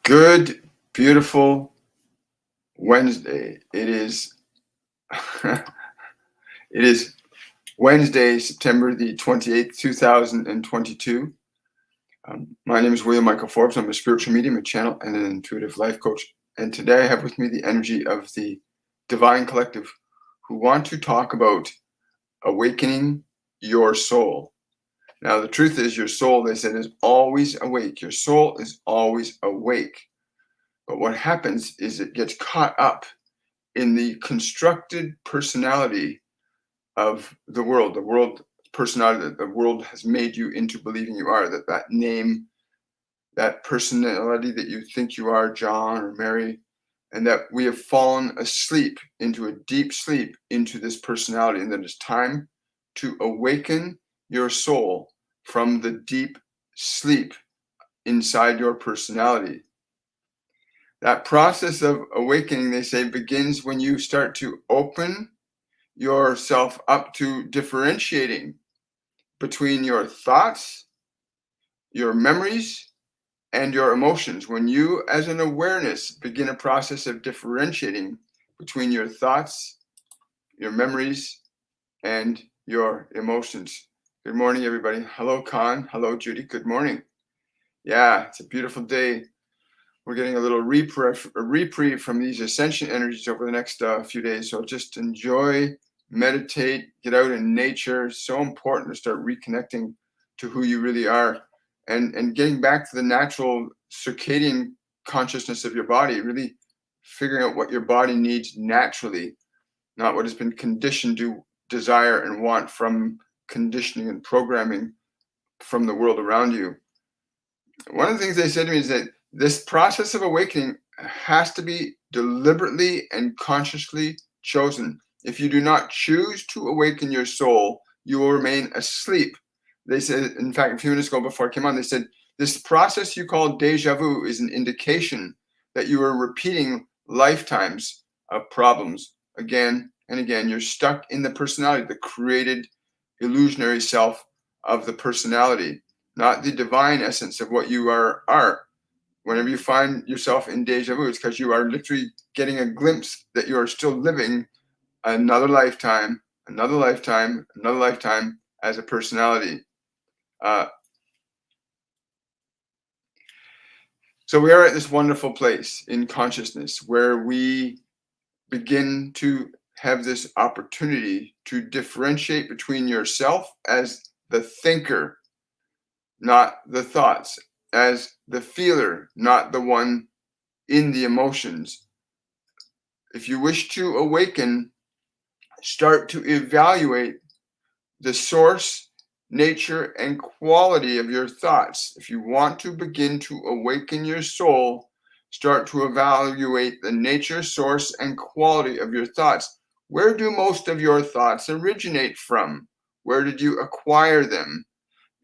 Good, beautiful Wednesday. It is it is Wednesday, September the 28th, 2022. My name is William Michael Forbes. I'm a spiritual medium, a channel, and an intuitive life coach. And today I have with me the energy of the Divine Collective who want to talk about awakening your soul. Now, the truth is your soul, they said, is always awake. Your soul is always awake. But what happens is it gets caught up in the constructed personality of the world personality that the world has made you into believing you are, that name, that personality that you think you are, John or Mary, and that we have fallen asleep into a deep sleep into this personality, and that it's time to awaken your soul from the deep sleep inside your personality. That process of awakening, they say, begins when you start to open yourself up to differentiating between your thoughts, your memories, and your emotions. When you, as an awareness, begin a process of differentiating between your thoughts, your memories, and your emotions. Good morning, everybody. Hello, Con. Hello, Judy. Good morning. Yeah, it's a beautiful day. We're getting a little reprieve from these ascension energies over the next few days. So just enjoy, meditate, get out in nature. It's so important to start reconnecting to who you really are and getting back to the natural circadian consciousness of your body, really figuring out what your body needs naturally, not what has been conditioned to desire and want from conditioning and programming from the world around you. One of the things they said to me is that this process of awakening has to be deliberately and consciously chosen. If you do not choose to awaken your soul, you will remain asleep. They said, in fact, a few minutes ago before I came on, they said, this process you call deja vu is an indication that you are repeating lifetimes of problems again and again. You're stuck in the personality, the created illusionary self of the personality, not the divine essence of what you are. Whenever you find yourself in deja vu, it's because you are literally getting a glimpse that you are still living another lifetime, another lifetime, another lifetime as a personality. So we are at this wonderful place in consciousness where we begin to have this opportunity to differentiate between yourself as the thinker, not the thoughts, as the feeler, not the one in the emotions. If you wish to awaken, start to evaluate the source, nature, and quality of your thoughts. If you want to begin to awaken your soul, start to evaluate the nature, source, and quality of your thoughts. Where do most of your thoughts originate from? Where did you acquire them?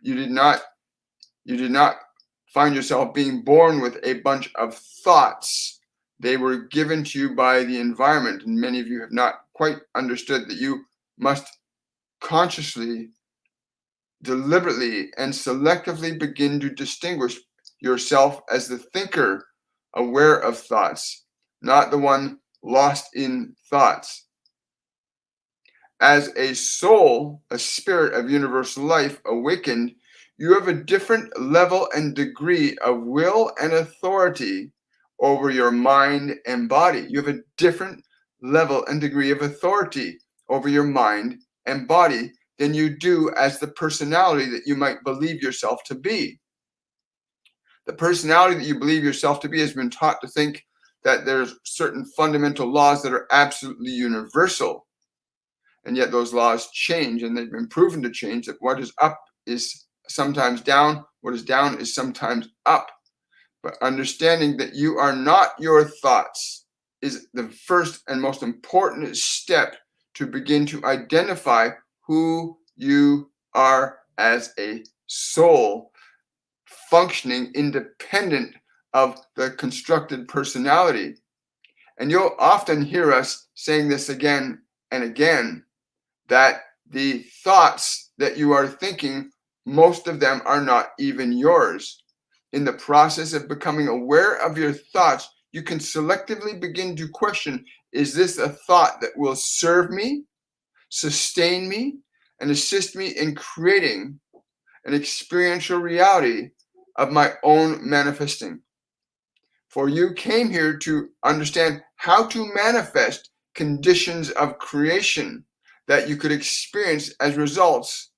You did not find yourself being born with a bunch of thoughts. They were given to you by the environment, and many of you have not quite understood that you must consciously, deliberately, and selectively begin to distinguish yourself as the thinker, aware of thoughts, not the one lost in thoughts. As a soul, a spirit of universal life, awakened, you have a different level and degree of will and authority over your mind and body. You have a different level and degree of authority over your mind and body than you do as the personality that you might believe yourself to be. The personality that you believe yourself to be has been taught to think that there's certain fundamental laws that are absolutely universal. And yet those laws change, and they've been proven to change, that what is up is sometimes down, what is down is sometimes up. But understanding that you are not your thoughts is the first and most important step to begin to identify who you are as a soul, functioning independent of the constructed personality. And you'll often hear us saying this again and again, that the thoughts that you are thinking, most of them are not even yours. In the process of becoming aware of your thoughts, you can selectively begin to question, is this a thought that will serve me, sustain me, and assist me in creating an experiential reality of my own manifesting? For you came here to understand how to manifest conditions of creation that you could experience as results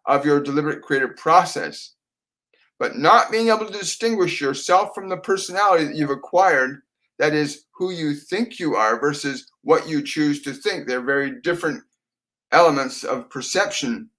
of your deliberate creative process. But not being able to distinguish yourself from the personality that you've acquired, that is, who you think you are versus what you choose to think. They're very different elements of perception.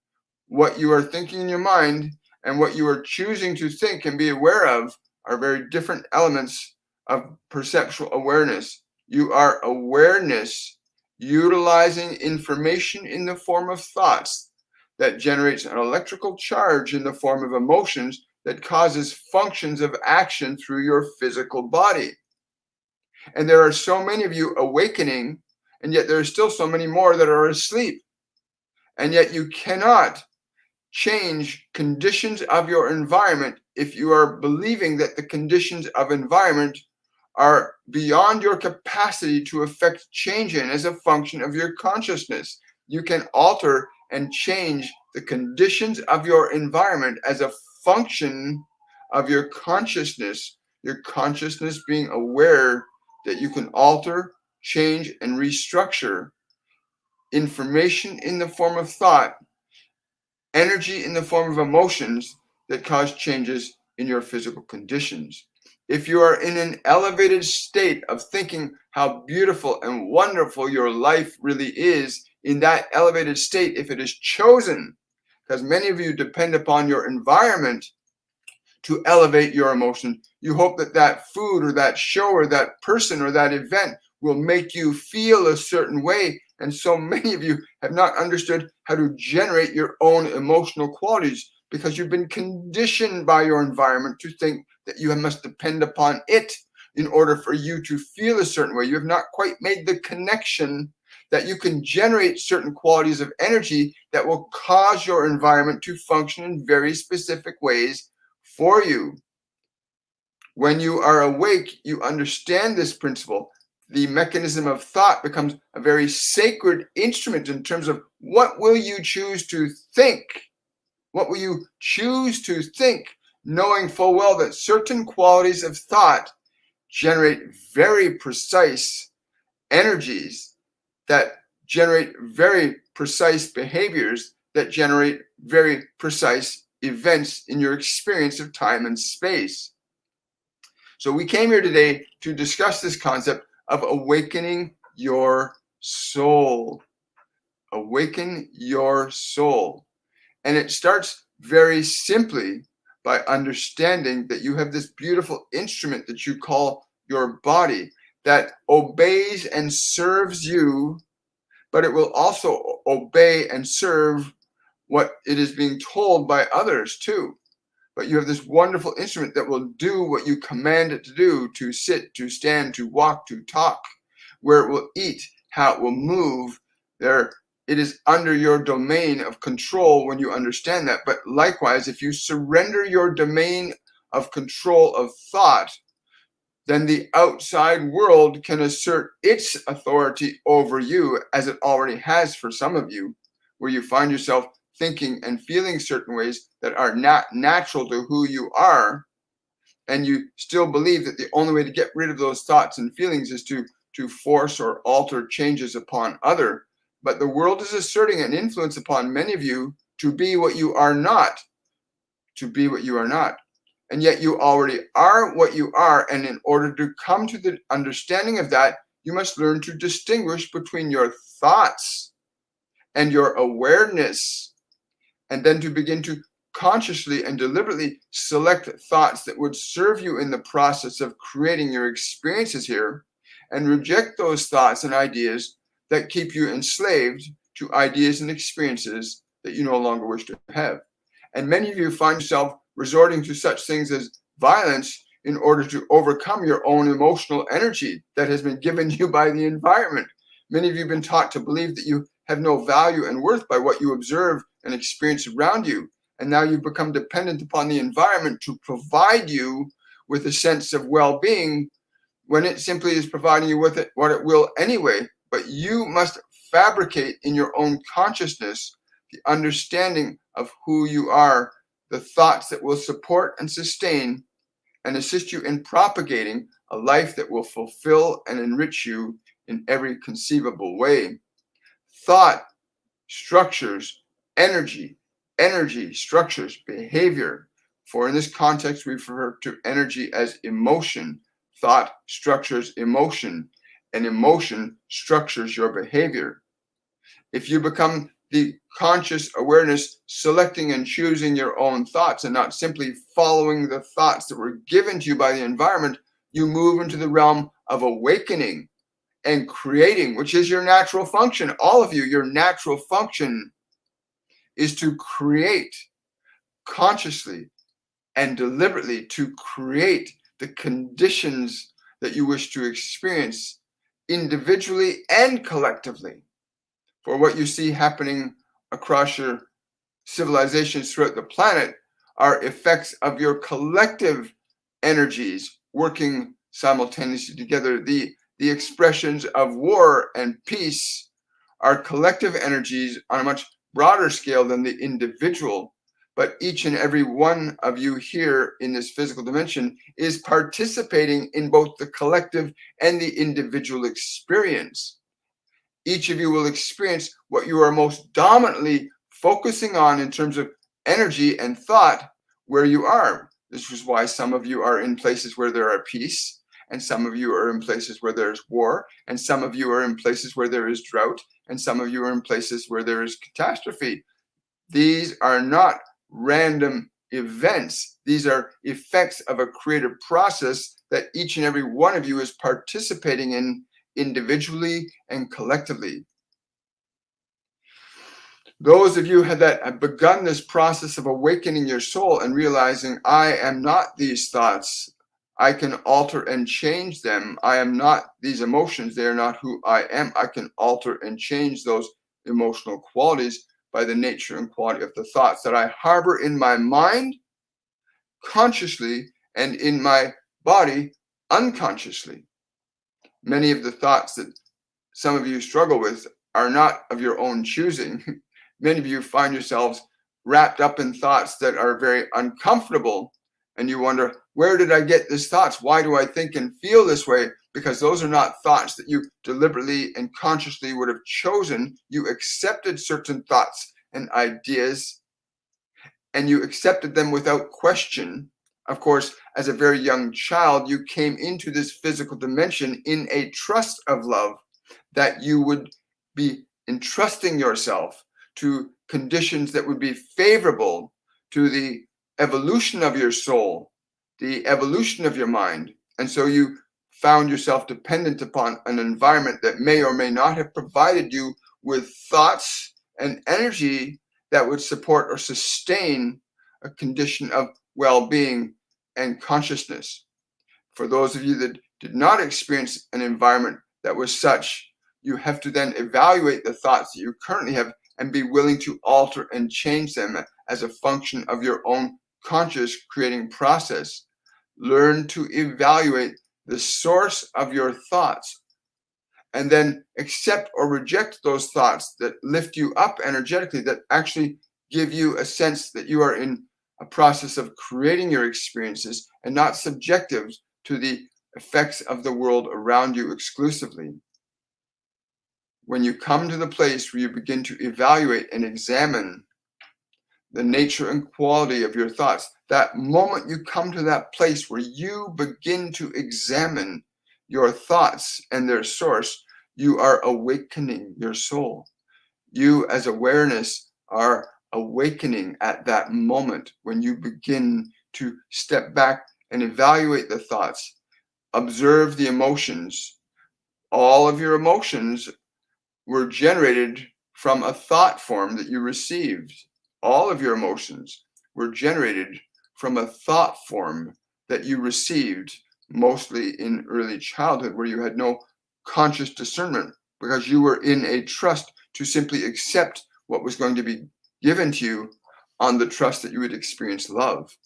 What you are thinking in your mind and what you are choosing to think and be aware of are very different elements of perceptual awareness. You are awareness utilizing information in the form of thoughts that generates an electrical charge in the form of emotions that causes functions of action through your physical body. And there are so many of you awakening, and yet there are still so many more that are asleep. And yet you cannot change conditions of your environment if you are believing that the conditions of environment are beyond your capacity to affect change in as a function of your consciousness. You can alter and change the conditions of your environment as a function of your consciousness being aware that you can alter, change, and restructure information in the form of thought, energy in the form of emotions that cause changes in your physical conditions. If you are in an elevated state of thinking how beautiful and wonderful your life really is, in that elevated state, if it is chosen, because many of you depend upon your environment to elevate your emotion, you hope that that food or that show or that person or that event will make you feel a certain way. And so many of you have not understood how to generate your own emotional qualities because you've been conditioned by your environment to think that you must depend upon it in order for you to feel a certain way. You have not quite made the connection that you can generate certain qualities of energy that will cause your environment to function in very specific ways for you. When you are awake, you understand this principle. The mechanism of thought becomes a very sacred instrument in terms of what will you choose to think? What will you choose to think, knowing full well that certain qualities of thought generate very precise energies that generate very precise behaviors that generate very precise events in your experience of time and space. So we came here today to discuss this concept of awakening your soul. Awaken your soul. And it starts very simply by understanding that you have this beautiful instrument that you call your body that obeys and serves you, but it will also obey and serve what it is being told by others too. But you have this wonderful instrument that will do what you command it to do, to sit, to stand, to walk, to talk, where it will eat, how it will move. It is under your domain of control when you understand that. But likewise, if you surrender your domain of control of thought, then the outside world can assert its authority over you, as it already has for some of you, where you find yourself thinking and feeling certain ways that are not natural to who you are, and you still believe that the only way to get rid of those thoughts and feelings is to force or alter changes upon other. But the world is asserting an influence upon many of you to be what you are not, to be what you are not. And yet you already are what you are, and in order to come to the understanding of that, you must learn to distinguish between your thoughts and your awareness, and then to begin to consciously and deliberately select thoughts that would serve you in the process of creating your experiences here, and reject those thoughts and ideas that keep you enslaved to ideas and experiences that you no longer wish to have. And many of you find yourself resorting to such things as violence in order to overcome your own emotional energy that has been given you by the environment. Many of you have been taught to believe that you have no value and worth by what you observe and experience around you. and now you become dependent upon the environment to provide you with a sense of well-being, when it simply is providing you with what it will anyway. But you must fabricate in your own consciousness the understanding of who you are, the thoughts that will support and sustain and assist you in propagating a life that will fulfill and enrich you in every conceivable way. Thought structures energy, energy structures behavior. For in this context, we refer to energy as emotion. Thought structures emotion, and emotion structures your behavior. If you become the conscious awareness selecting and choosing your own thoughts and not simply following the thoughts that were given to you by the environment, you move into the realm of awakening and creating, which is your natural function. All of you, your natural function is to create consciously and deliberately, to create the conditions that you wish to experience individually and collectively. For what you see happening across your civilizations throughout the planet are effects of your collective energies working simultaneously together. The expressions of war and peace are collective energies on a much broader scale than the individual. But each and every one of you here in this physical dimension is participating in both the collective and the individual experience. Each of you will experience what you are most dominantly focusing on in terms of energy and thought where you are. This is why some of you are in places where there are peace, and some of you are in places where there's war, and some of you are in places where there is drought, and some of you are in places where there is catastrophe. These are not random events. These are effects of a creative process that each and every one of you is participating in individually and collectively. Those of you that have begun this process of awakening your soul and realizing, I am not these thoughts, I can alter and change them. I am not these emotions, they are not who I am. I can alter and change those emotional qualities by the nature and quality of the thoughts that I harbor in my mind consciously and in my body unconsciously. Many of the thoughts that some of you struggle with are not of your own choosing. Many of you find yourselves wrapped up in thoughts that are very uncomfortable, and you wonder, where did I get these thoughts? Why do I think and feel this way? Because those are not thoughts that you deliberately and consciously would have chosen. You accepted certain thoughts and ideas, and you accepted them without question. Of course, as a very young child, you came into this physical dimension in a trust of love that you would be entrusting yourself to conditions that would be favorable to the evolution of your soul, the evolution of your mind. And so you found yourself dependent upon an environment that may or may not have provided you with thoughts and energy that would support or sustain a condition of well-being and consciousness. For those of you that did not experience an environment that was such, you have to then evaluate the thoughts that you currently have and be willing to alter and change them as a function of your own conscious creating process. Learn to evaluate the source of your thoughts and then accept or reject those thoughts that lift you up energetically, that actually give you a sense that you are in a process of creating your experiences and not subjective to the effects of the world around you exclusively. When you come to the place where you begin to evaluate and examine the nature and quality of your thoughts, that moment you come to that place where you begin to examine your thoughts and their source, you are awakening your soul. You as awareness are awakening at that moment when you begin to step back and evaluate the thoughts, observe the emotions. All of your emotions were generated from a thought form that you received. All of your emotions were generated from a thought form that you received, mostly in early childhood, where you had no conscious discernment because you were in a trust to simply accept what was going to be given to you on the trust that you would experience love.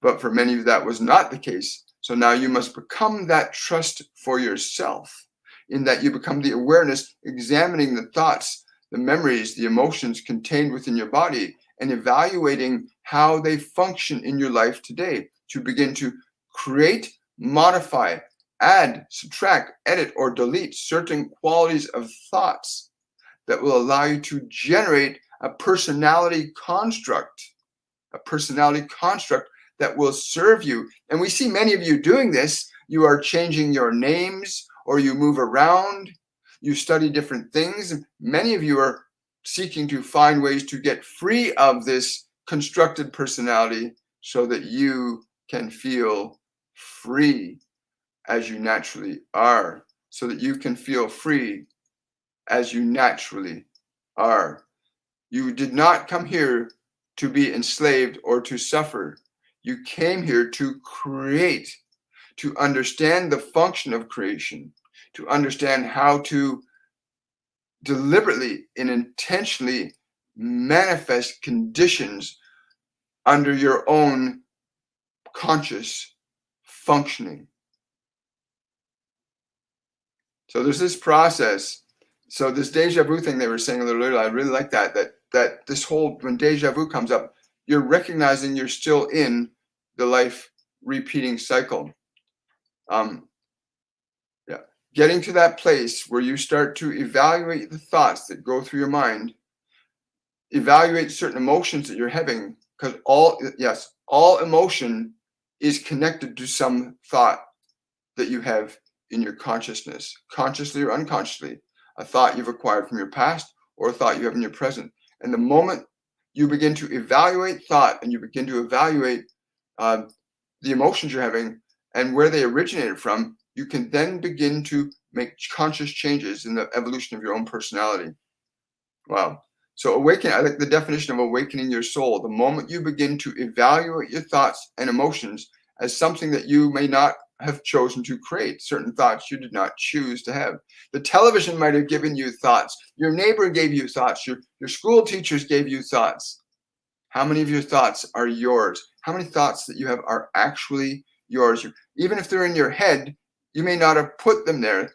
But for many of you, that was not the case. So now you must become that trust for yourself, in that you become the awareness, examining the thoughts, the memories, the emotions contained within your body, and evaluating how they function in your life today, to begin to create, modify, add, subtract, edit, or delete certain qualities of thoughts that will allow you to generate a personality construct that will serve you. And we see many of you doing this. You are changing your names, or you move around, you study different things. Many of you are seeking to find ways to get free of this constructed personality so that you can feel free as you naturally are, so that you can feel free as you naturally are. You did not come here to be enslaved or to suffer. You came here to create, to understand the function of creation, to understand how to deliberately and intentionally manifest conditions under your own conscious functioning. So there's this process. So this deja vu thing they were saying a little earlier, I really like that this whole, when deja vu comes up, you're recognizing you're still in the life repeating cycle. Getting to that place where you start to evaluate the thoughts that go through your mind, evaluate certain emotions that you're having, because all emotion is connected to some thought that you have in your consciousness, consciously or unconsciously, a thought you've acquired from your past or a thought you have in your present. And the moment you begin to evaluate thought and you begin to evaluate the emotions you're having and where they originated from, you can then begin to make conscious changes in the evolution of your own personality. Wow. So awaken, I like the definition of awakening your soul. The moment you begin to evaluate your thoughts and emotions as something that you may not have chosen to create, certain thoughts you did not choose to have. The television might have given you thoughts. Your neighbor gave you thoughts. Your school teachers gave you thoughts. How many of your thoughts are yours? How many thoughts that you have are actually yours? Even if they're in your head, you may not have put them there.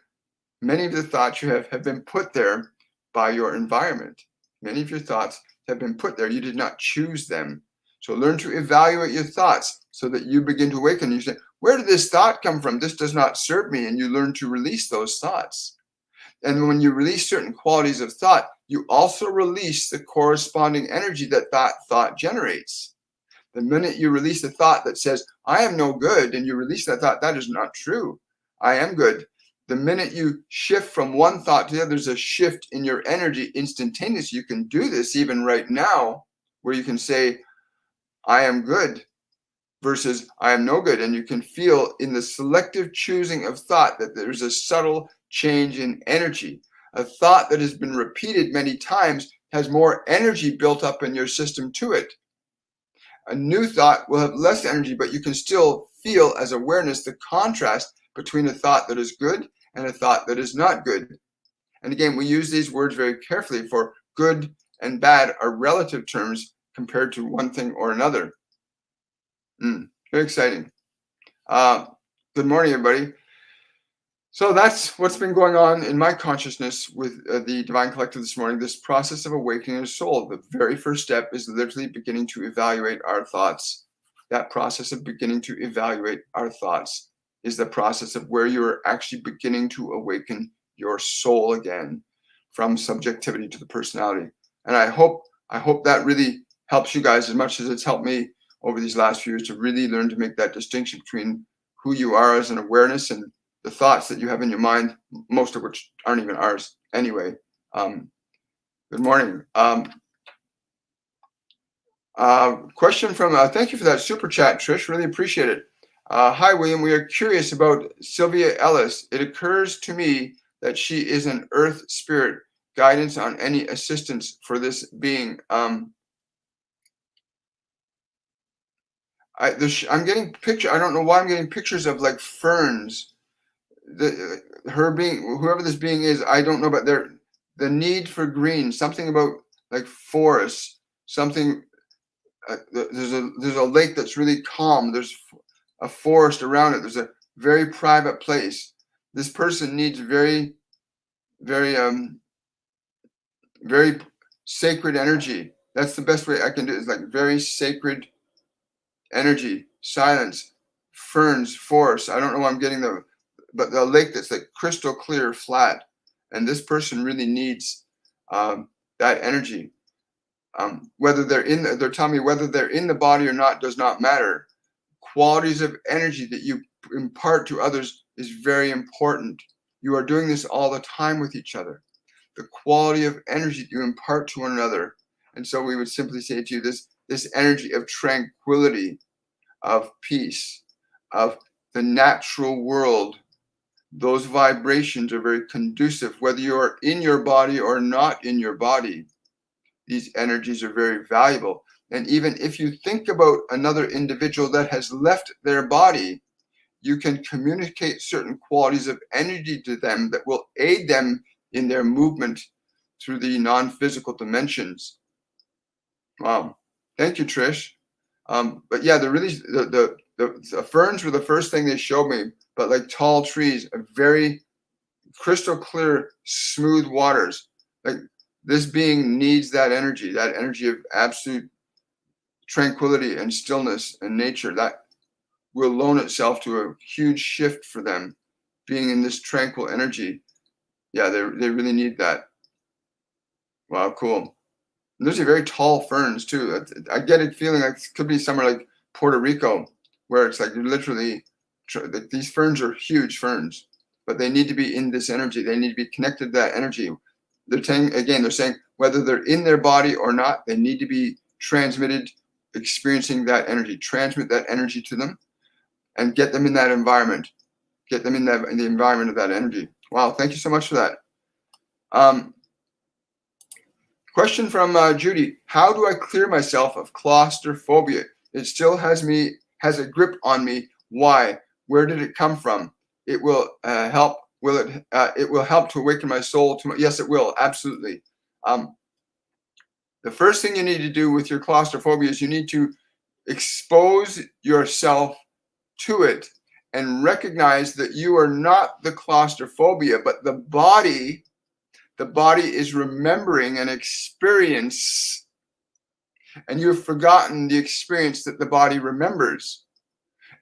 Many of the thoughts you have been put there by your environment. Many of your thoughts have been put there. You did not choose them. So learn to evaluate your thoughts so that you begin to awaken. You say, where did this thought come from? This does not serve me. And you learn to release those thoughts. And when you release certain qualities of thought, you also release the corresponding energy that thought generates. The minute you release a thought that says, I am no good, and you release that thought, that is not true. I am good. The minute you shift from one thought to the other, there's a shift in your energy instantaneously. You can do this even right now, where you can say, I am good versus I am no good. And you can feel in the selective choosing of thought that there's a subtle change in energy. A thought that has been repeated many times has more energy built up in your system to it. A new thought will have less energy, but you can still feel as awareness the contrast between a thought that is good and a thought that is not good. And again, we use these words very carefully, for good and bad are relative terms compared to one thing or another. Very exciting. Good morning, everybody. So that's what's been going on in my consciousness with the Divine Collective this morning, this process of awakening the soul. The very first step is literally beginning to evaluate our thoughts. That process of beginning to evaluate our thoughts is the process of where you're actually beginning to awaken your soul again from subjectivity to the personality. And I hope that really helps you guys as much as it's helped me over these last few years to really learn to make that distinction between who you are as an awareness and the thoughts that you have in your mind, most of which aren't even ours anyway. Good morning. Question from, thank you for that super chat, Trish. Really appreciate it. Hi, William. We are curious about Sylvia Ellis. It occurs to me that she is an earth spirit. Guidance on any assistance for this being. I'm getting picture. I don't know why I'm getting pictures of like ferns. Her being, whoever this being is, I don't know, but the need for green, something about like forests, something there's a lake that's really calm. There's a forest around it. There's a very private place. This person needs very, very very sacred energy. That's the best way I can do it, is like very sacred energy, silence, ferns, forests. I don't know why I'm getting but the lake that's like crystal clear, flat. And this person really needs that energy. Whether they're telling me whether they're in the body or not does not matter. Qualities of energy that you impart to others is very important. You are doing this all the time with each other. The quality of energy that you impart to one another. And so we would simply say to you, this energy of tranquility, of peace, of the natural world, those vibrations are very conducive, whether you are in your body or not in your body. These energies are very valuable. And even if you think about another individual that has left their body, you can communicate certain qualities of energy to them that will aid them in their movement through the non-physical dimensions. Wow. Thank you, Trish. But yeah, the ferns were the first thing they showed me, but like tall trees, a very crystal clear, smooth waters. Like this being needs that energy of absolute tranquility and stillness and nature. That will loan itself to a huge shift for them, being in this tranquil energy. Yeah, they really need that. Wow, cool. And those are very tall ferns too. I get a feeling like it could be somewhere like Puerto Rico, where it's like literally, these ferns are huge ferns, but they need to be in this energy. They need to be connected to that energy. They're saying whether they're in their body or not, they need to be transmitted, experiencing that energy, transmit that energy to them, and get them in that environment. Get them in the environment of that energy. Wow, thank you so much for that. Question from Judy. How do I clear myself of claustrophobia? It still has a grip on me. Why? Where did it come from? It will help. It will help to awaken my soul. Yes, it will. Absolutely. The first thing you need to do with your claustrophobia is you need to expose yourself to it and recognize that you are not the claustrophobia, but the body. The body is remembering an experience, and you've forgotten the experience that the body remembers.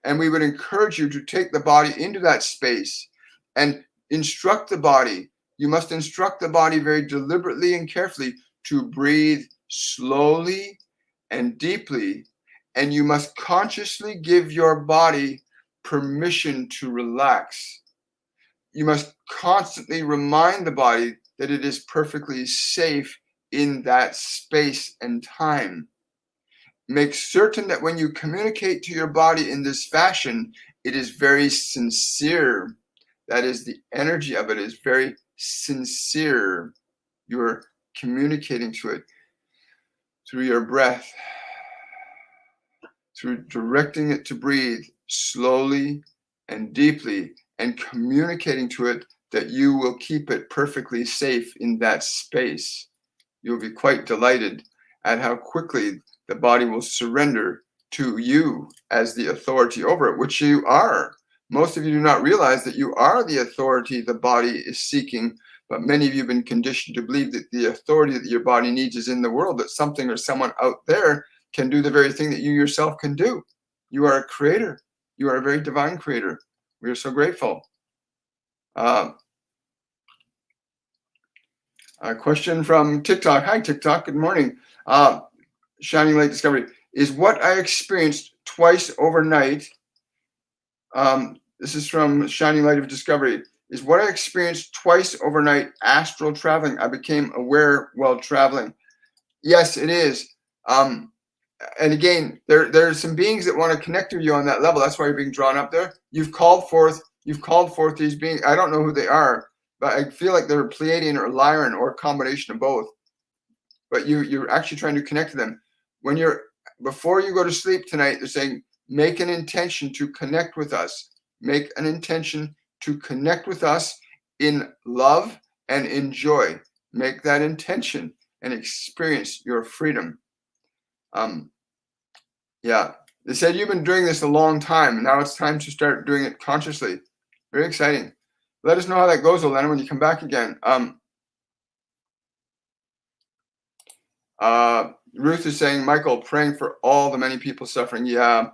And we would encourage you to take the body into that space and instruct the body. You must instruct the body very deliberately and carefully to breathe slowly and deeply. And you must consciously give your body permission to relax. You must constantly remind the body that it is perfectly safe in that space and time. Make certain that when you communicate to your body in this fashion, it is very sincere. That is, the energy of it is very sincere. You're communicating to it through your breath, through directing it to breathe slowly and deeply, and communicating to it that you will keep it perfectly safe in that space. You'll be quite delighted at how quickly the body will surrender to you as the authority over it, which you are. Most of you do not realize that you are the authority the body is seeking, but many of you have been conditioned to believe that the authority that your body needs is in the world, that something or someone out there can do the very thing that you yourself can do. You are a creator. You are a very divine creator. We are so grateful. A question from TikTok. Hi, TikTok. Good morning. Shining Light Discovery. Is what I experienced twice overnight. This is from Shining Light of Discovery. Is what I experienced twice overnight astral traveling. I became aware while traveling. Yes, it is. And again, there are some beings that want to connect with you on that level. That's why you're being drawn up there. You've called forth these beings. I don't know who they are, but I feel like they're Pleiadian or Lyran or a combination of both. But you're actually trying to connect to them. Before you go to sleep tonight, they're saying, make an intention to connect with us. Make an intention to connect with us in love and in joy. Make that intention and experience your freedom. Yeah. They said you've been doing this a long time, and now it's time to start doing it consciously. Very exciting. Let us know how that goes, Elena, when you come back again. Ruth is saying, Michael, praying for all the many people suffering. Yeah,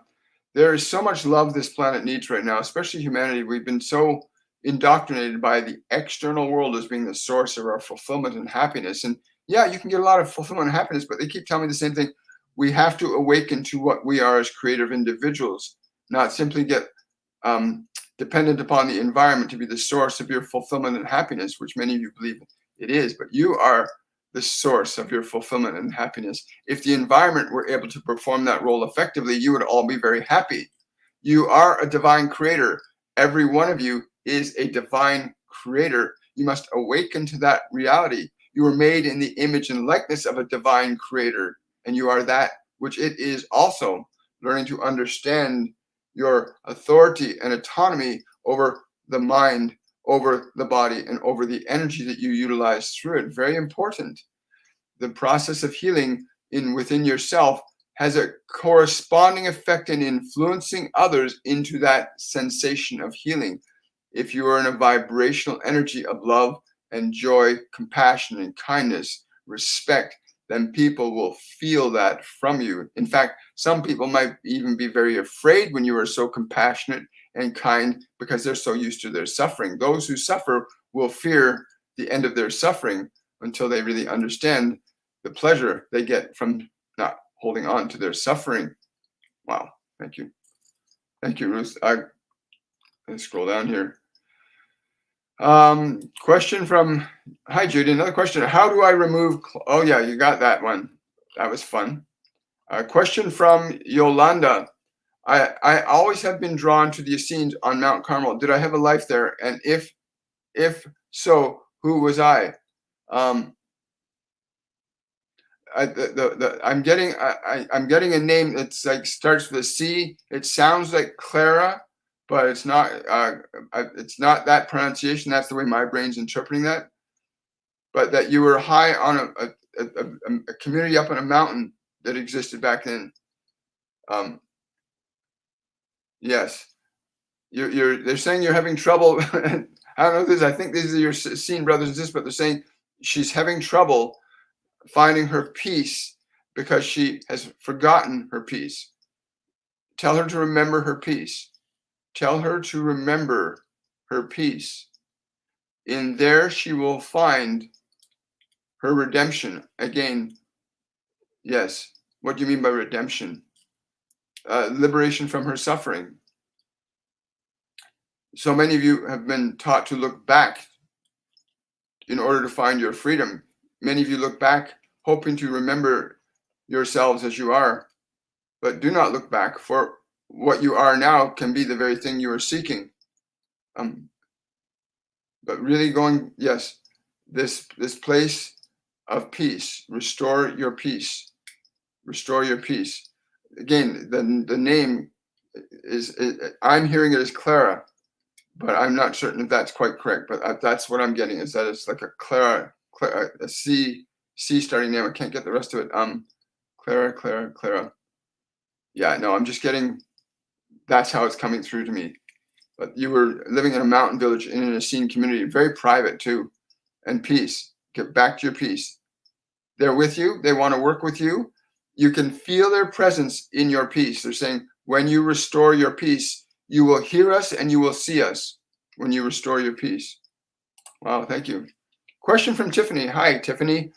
there is so much love this planet needs right now, especially humanity. We've been so indoctrinated by the external world as being the source of our fulfillment and happiness. And yeah, you can get a lot of fulfillment and happiness, but they keep telling me the same thing. We have to awaken to what we are as creative individuals, not simply get dependent upon the environment to be the source of your fulfillment and happiness, which many of you believe it is. But you are the source of your fulfillment and happiness. If the environment were able to perform that role effectively, you would all be very happy. You are a divine creator. Every one of you is a divine creator. You must awaken to that reality. You were made in the image and likeness of a divine creator, and you are that which it is also. Learning to understand your authority and autonomy over the mind, over the body, and over the energy that you utilize through it. Very important. The process of healing within yourself has a corresponding effect in influencing others into that sensation of healing. If you are in a vibrational energy of love and joy, compassion and kindness, respect, then people will feel that from you. In fact, some people might even be very afraid when you are so compassionate and kind because they're so used to their suffering. Those who suffer will fear the end of their suffering until they really understand the pleasure they get from not holding on to their suffering. Wow. Thank you. Thank you, Ruth. Let's scroll down here. Question from, hi, Judy. Another question. How do I remove, oh yeah, you got that one. That was fun. Question from Yolanda. I always have been drawn to the Essenes on Mount Carmel. Did I have a life there? And if so, who was I? I'm getting a name that's like starts with a C. It sounds like Clara, but it's not that pronunciation. That's the way my brain's interpreting that. But that you were high on a community up on a mountain that existed back then. Yes, they're saying you're having trouble. I don't know if this. I think these are your Essene brothers and sisters, but they're saying she's having trouble finding her peace because she has forgotten her peace. Tell her to remember her peace. Tell her to remember her peace. In there, she will find her redemption. Again, yes. What do you mean by redemption? Liberation from her suffering. So many of you have been taught to look back in order to find your freedom. Many of you look back hoping to remember yourselves as you are, but do not look back, for what you are now can be the very thing you are seeking. But really going, yes, this place of peace, restore your peace. Restore your peace. Again, the name is I'm hearing it as Clara, but I'm not certain if that's quite correct. But that's what I'm getting, is that it's like a Clara, a C starting name. I can't get the rest of it. Clara. Yeah, no, I'm just getting, that's how it's coming through to me. But you were living in a mountain village in an Essene community, very private too, and peace. Get back to your peace. They're with you. They want to work with you. You can feel their presence in your peace. They're saying, when you restore your peace, you will hear us and you will see us when you restore your peace. Wow, thank you. Question from Tiffany. Hi, Tiffany.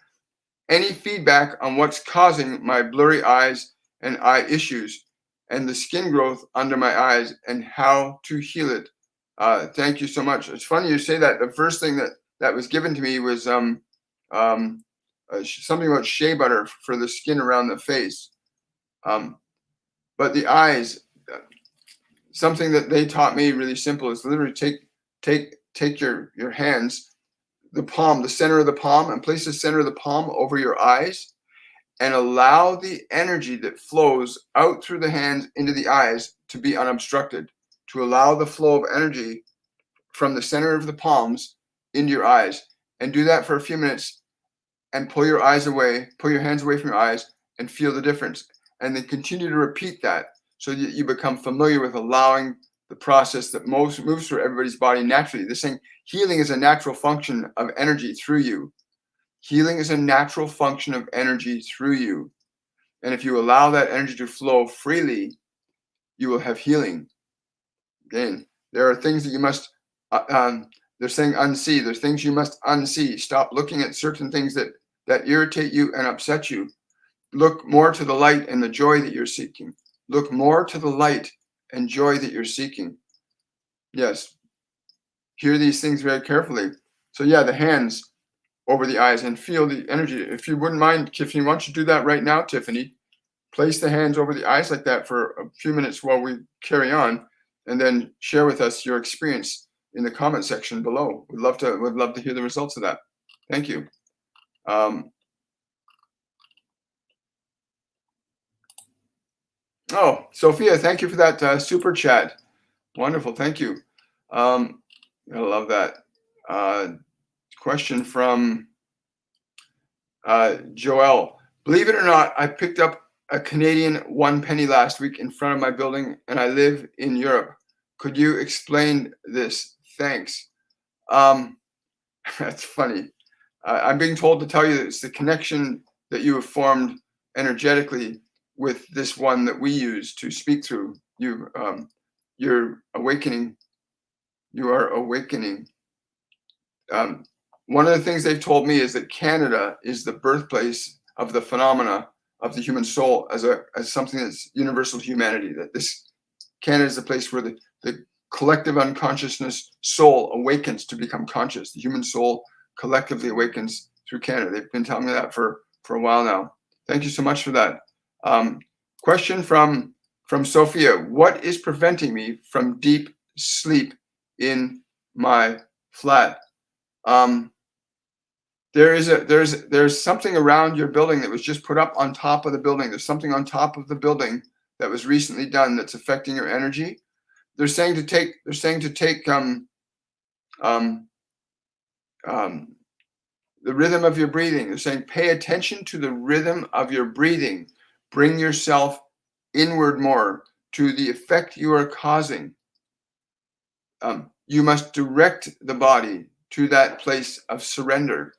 Any feedback on what's causing my blurry eyes and eye issues and the skin growth under my eyes and how to heal it? Thank you so much. It's funny you say that. The first thing that was given to me was something about shea butter for the skin around the face. But the eyes, something that they taught me really simple is literally take your hands, the palm, the center of the palm, and place the center of the palm over your eyes and allow the energy that flows out through the hands into the eyes to be unobstructed, to allow the flow of energy from the center of the palms into your eyes. And do that for a few minutes and pull your eyes away, pull your hands away from your eyes and feel the difference. and then continue to repeat that so that you become familiar with allowing the process that moves through everybody's body naturally. This thing, healing is a natural function of energy through you. Healing is a natural function of energy through you. And if you allow that energy to flow freely, you will have healing. Again, there are things that you must, they're saying unsee. There's things you must unsee. Stop looking at certain things that irritate you and upset you. Look more to the light and the joy that you're seeking. Look more to the light and joy that you're seeking. Yes. Hear these things very carefully. So yeah, the hands over the eyes and feel the energy. If you wouldn't mind, Tiffany, why don't you do that right now, Tiffany? Place the hands over the eyes like that for a few minutes while we carry on, and then share with us your experience in the comment section below. We'd love to hear the results of that. Thank you. Oh, Sophia, thank you for that super chat. Wonderful, thank you. I love that. Question from Joelle. Believe it or not, I picked up a Canadian 1 penny last week in front of my building, and I live in Europe. Could you explain this? Thanks. That's funny. I'm being told to tell you that it's the connection that you have formed energetically with this one that we use to speak through. You're awakening. You are awakening. One of the things they've told me is that Canada is the birthplace of the phenomena of the human soul as something that's universal humanity. That this Canada is the place where the collective unconsciousness soul awakens to become conscious. The human soul collectively awakens through Canada. They've been telling me that for a while now. Thank you so much for that. Question from Sophia. What is preventing me from deep sleep in my flat? There's something around your building that was just put up on top of the building. There's something on top of the building that was recently done that's affecting your energy. They're saying to take the rhythm of your breathing. They're saying pay attention to the rhythm of your breathing. Bring yourself inward more to the effect you are causing. You must direct the body to that place of surrender.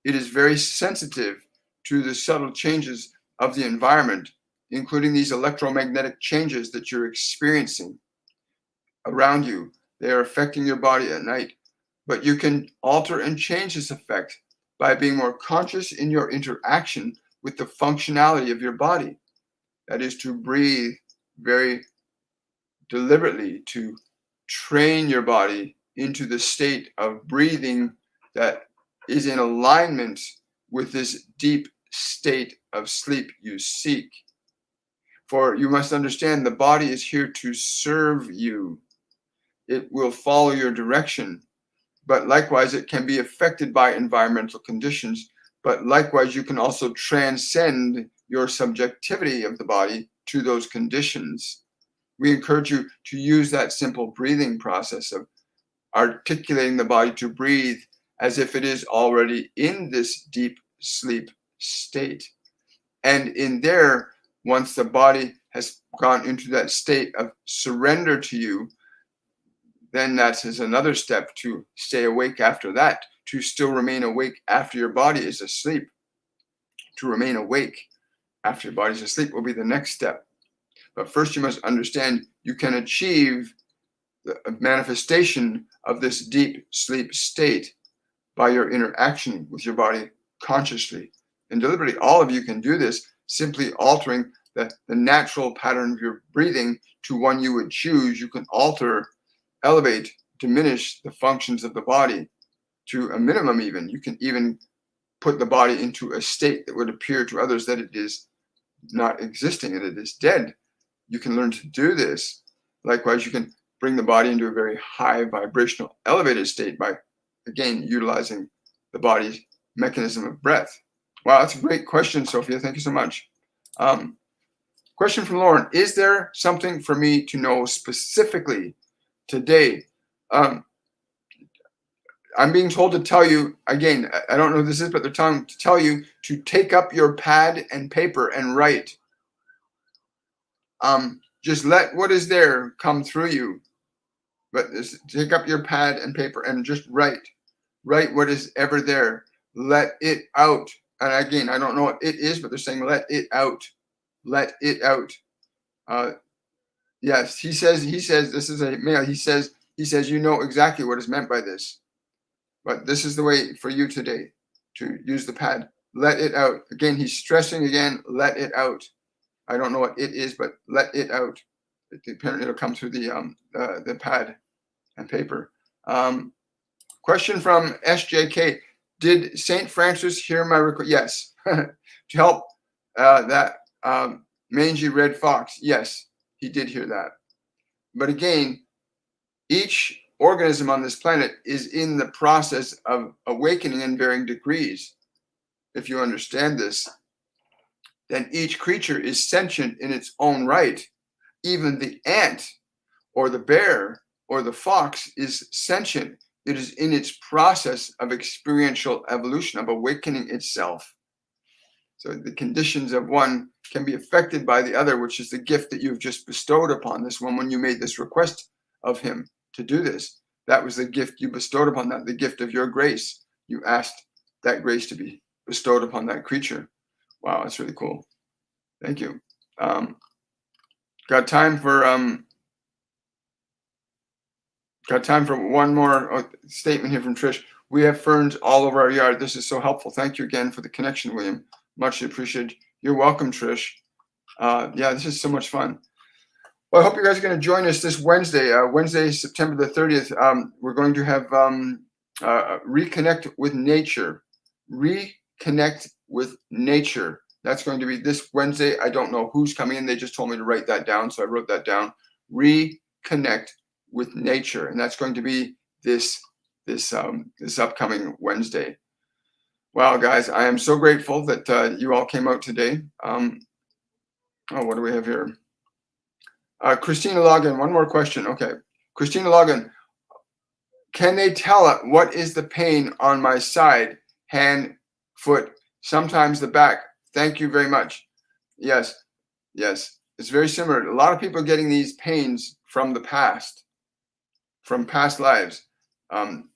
It is very sensitive to the subtle changes of the environment, including these electromagnetic changes that you're experiencing around you. They are affecting your body at night. But you can alter and change this effect by being more conscious in your interaction with the functionality of your body. That is to breathe very deliberately, to train your body into the state of breathing that is in alignment with this deep state of sleep you seek. For you must understand the body is here to serve you. It will follow your direction, but likewise it can be affected by environmental conditions. But likewise you can also transcend your subjectivity of the body to those conditions. We encourage you to use that simple breathing process of articulating the body to breathe as if it is already in this deep sleep state. And in there, once the body has gone into that state of surrender to you, then that is another step to stay awake after that, to still remain awake after your body is asleep. To remain awake after your body is asleep will be the next step. But first you must understand you can achieve the manifestation of this deep sleep state by your interaction with your body consciously and deliberately. All of you can do this simply altering the natural pattern of your breathing to one you would choose. You can alter, elevate, diminish the functions of the body to a minimum even. You can even put the body into a state that would appear to others that it is not existing and it is dead. You can learn to do this. Likewise, you can bring the body into a very high vibrational elevated state by, again, utilizing the body's mechanism of breath. Wow, that's a great question, Sophia. Thank you so much. Question from Lauren. Is there something for me to know specifically today? I'm being told to tell you, again, I don't know who this is, but they're telling to tell you to take up your pad and paper and write. Just let what is there come through you. But take up your pad and paper and just write what is ever there. Let it out. And again, I don't know what it is, but they're saying let it out. Let it out. Yes, he says this is a male. He says you know exactly what is meant by this. But this is the way for you today to use the pad. Let it out. Again, he's stressing again, let it out. I don't know what it is, but let it out. Apparently it'll come through the pad and paper. Question from SJK. Did St. Francis hear my request? Yes. To help that mangy red fox. Yes, he did hear that. But again, each organism on this planet is in the process of awakening in varying degrees. If you understand this, then each creature is sentient in its own right. Even the ant or the bear or the fox is sentient. It is in its process of experiential evolution, of awakening itself. So the conditions of one can be affected by the other, which is the gift that you've just bestowed upon this one when you made this request of him to do this. That was the gift you bestowed upon that, the gift of your grace. You asked that grace to be bestowed upon that creature. Wow, that's really cool. Thank you. Got time for one more statement here from Trish. We have ferns all over our yard. This is so helpful. Thank you again for the connection, William. Much appreciated. You're welcome, Trish. Yeah, this is so much fun. Well, I hope you guys are going to join us this Wednesday, September the 30th. We're going to have Reconnect with Nature. Reconnect with Nature. That's going to be this Wednesday. I don't know who's coming in. They just told me to write that down, so I wrote that down. Reconnect with Nature, and that's going to be this upcoming Wednesday. Wow, guys, I am so grateful that you all came out today. What do we have here? Christina Logan, one more question. Okay, Christina Logan, can they tell what is the pain on my side, hand, foot, sometimes the back? Thank you very much. Yes, it's very similar. A lot of people are getting these pains from the past, from past lives.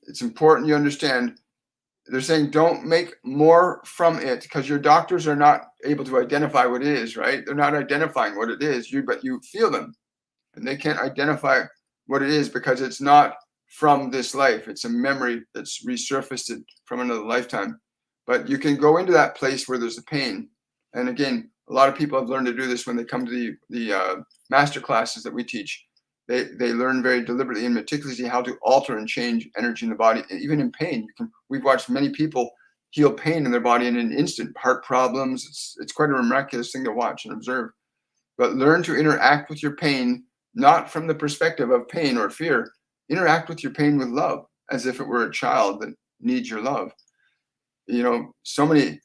It's important you understand. They're saying don't make more from it because your doctors are not able to identify what it is, right? They're not identifying what it is, but you feel them. And they can't identify what it is because it's not from this life. It's a memory that's resurfaced from another lifetime. But you can go into that place where there's a pain. And again, a lot of people have learned to do this when they come to the master classes that we teach. They learn very deliberately and meticulously how to alter and change energy in the body, even in pain. We've watched many people heal pain in their body in an instant. Heart problems. It's quite a miraculous thing to watch and observe. But learn to interact with your pain, not from the perspective of pain or fear. Interact with your pain with love, as if it were a child that needs your love. So many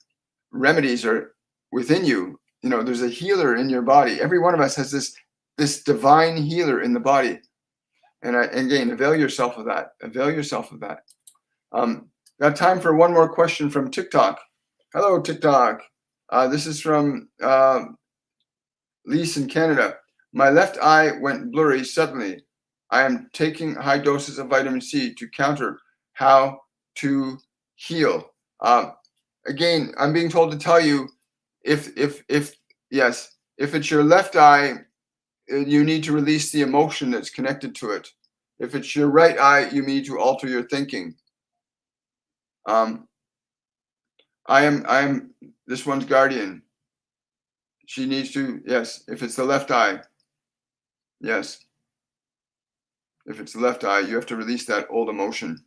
remedies are within you. There's a healer in your body. Every one of us has this divine healer in the body. And again, avail yourself of that. Got time for one more question from TikTok. Hello, TikTok. This is from Lise in Canada. My left eye went blurry suddenly. I am taking high doses of vitamin C to counter. How to heal? Again, I'm being told to tell you if it's your left eye, you need to release the emotion that's connected to it. If it's your right eye, you need to alter your thinking. I am this one's guardian. She needs to, yes, if it's the left eye, yes. If it's the left eye, you have to release that old emotion.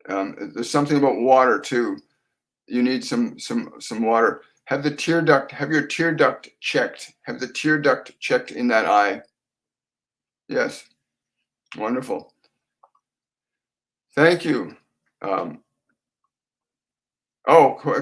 There's something about water too. You need some water. Have your tear duct checked. Have the tear duct checked in that eye. Yes. Wonderful. Thank you. A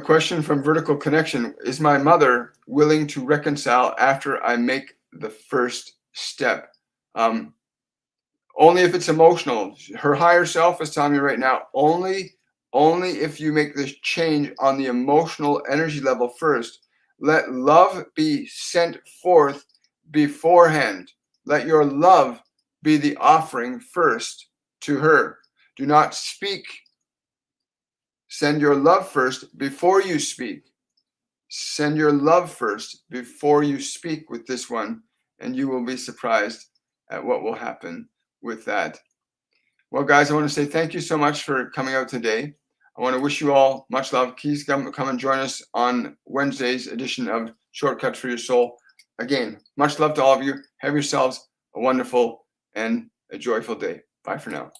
question from Vertical Connection. Is my mother willing to reconcile after I make the first step? Only if it's emotional. Her higher self is telling me right now, only if you make this change on the emotional energy level first. Let love be sent forth beforehand. Let your love be the offering first to her. Do not speak. Send your love first before you speak. Send your love first before you speak with this one, and you will be surprised at what will happen with that. Well, guys, I want to say thank you so much for coming out today. I want to wish you all much love. Please come and join us on Wednesday's edition of Shortcuts for Your Soul. Again, much love to all of you. Have yourselves a wonderful and a joyful day. Bye for now.